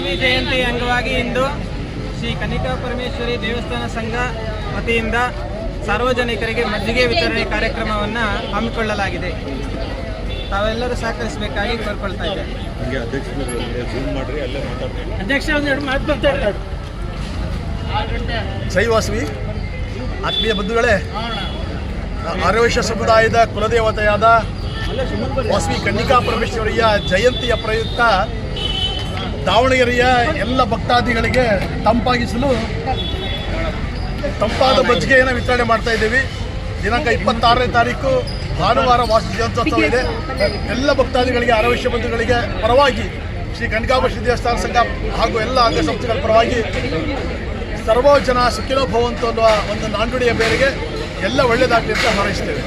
ದೇವಿ ಜಯಂತಿ ಅಂಗವಾಗಿ ಇಂದು ಶ್ರೀ ಕನ್ನಿಕಾ ಪರಮೇಶ್ವರಿ ದೇವಸ್ಥಾನ ಸಂಘ ವತಿಯಿಂದ ಸಾರ್ವಜನಿಕರಿಗೆ ಮಜ್ಜಿಗೆ ವಿತರಣೆ ಕಾರ್ಯಕ್ರಮವನ್ನು ಹಮ್ಮಿಕೊಳ್ಳಲಾಗಿದೆ. ತಾವೆಲ್ಲರೂ ಸಹಕರಿಸಬೇಕಾಗಿ ಕೋರ್ಕೊಳ್ತಾ ಇದ್ದೇವೆ. ಜೈ ವಾಸವಿ. ಆತ್ಮೀಯ ಬಂಧುಗಳೇ, ಆರ್ಯವೈಶ್ಯ ಸಮುದಾಯದ ಕುಲದೇವತೆಯಾದ ವಾಸವಿ ಕನ್ನಿಕಾ ಪರಮೇಶ್ವರಿಯ ಜಯಂತಿಯ ಪ್ರಯುಕ್ತ ದಾವಣಗೆರೆಯ ಎಲ್ಲ ಭಕ್ತಾದಿಗಳಿಗೆ ತಂಪಾಗಿಸಲು ತಂಪಾದ ಮಜ್ಜಿಗೆಯನ್ನು ವಿತರಣೆ ಮಾಡ್ತಾ ಇದ್ದೀವಿ. ದಿನಾಂಕ 26ನೇ ತಾರೀಕು ಭಾನುವಾರ ವಾಸವಿ ಜಯಂತ್ಯೋತ್ಸವ ಇದೆ. ಎಲ್ಲ ಭಕ್ತಾದಿಗಳಿಗೆ, ಆರ್ಯವೈಶ್ಯ ಬಂಧುಗಳಿಗೆ ಪರವಾಗಿ ಶ್ರೀ ಕನ್ನಿಕಾ ಪರಮೇಶ್ವರಿ ದೇವಸ್ಥಾನ ಸಂಘ ಹಾಗೂ ಎಲ್ಲ ಅಂಗಸಂಸ್ಥೆಗಳ ಪರವಾಗಿ ಸರ್ವೋ ಜನ ಸುಖಿನೋ ಭವಂತು ಅನ್ನುವ ಒಂದು ನಾಣ್ಣುಡಿಯ ಮೇರೆಗೆ ಎಲ್ಲ ಒಳ್ಳೆಯದಾಗಲಿ ಅಂತ ಹಾರೈಸ್ತೇವೆ.